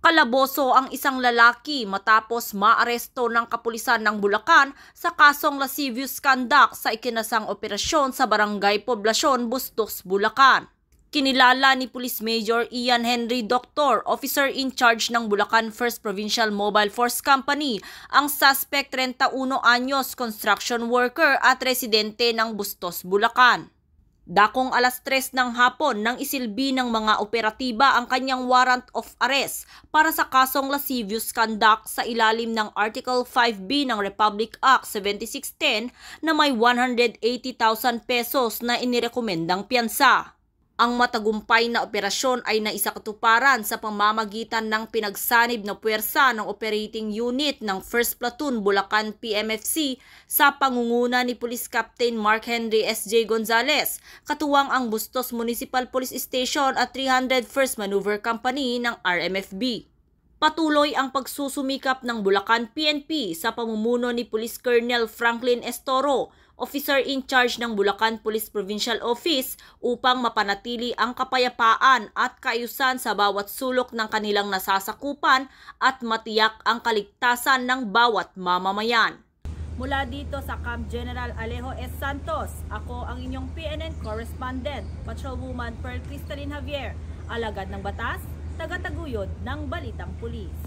Kalaboso ang isang lalaki matapos maaresto ng kapulisan ng Bulacan sa kasong lascivious conduct sa ikinasang operasyon sa Barangay Poblasyon, Bustos, Bulacan. Kinilala ni Police Major Ian Henry Doctor, officer in charge ng Bulacan 1st Provincial Mobile Force Company, ang suspect 31 anyos construction worker at residente ng Bustos, Bulacan. Dakong alas 3 ng hapon nang isilbi ng mga operatiba ang kanyang warrant of arrest para sa kasong lascivious conduct sa ilalim ng Article 5B ng Republic Act 7610 na may 180,000 pesos na inirekomendang piyansa. Ang matagumpay na operasyon ay naisakatuparan sa pamamagitan ng pinagsanib na puwersa ng operating unit ng 1st Platoon Bulacan PMFC sa pangunguna ni Police Captain Mark Henry S.J. Gonzales, katuwang ang Bustos Municipal Police Station at 301st Maneuver Company ng RMFB. Patuloy ang pagsusumikap ng Bulacan PNP sa pamumuno ni Police Colonel Franklin Estoro, officer in charge ng Bulacan Police Provincial Office, upang mapanatili ang kapayapaan at kaayusan sa bawat sulok ng kanilang nasasakupan at matiyak ang kaligtasan ng bawat mamamayan. Mula dito sa Camp General Alejo S. Santos, ako ang inyong PNN correspondent, Patrolwoman Pearl Cristalin Javier, alagad ng batas, tagataguyod ng Balitang Pulis.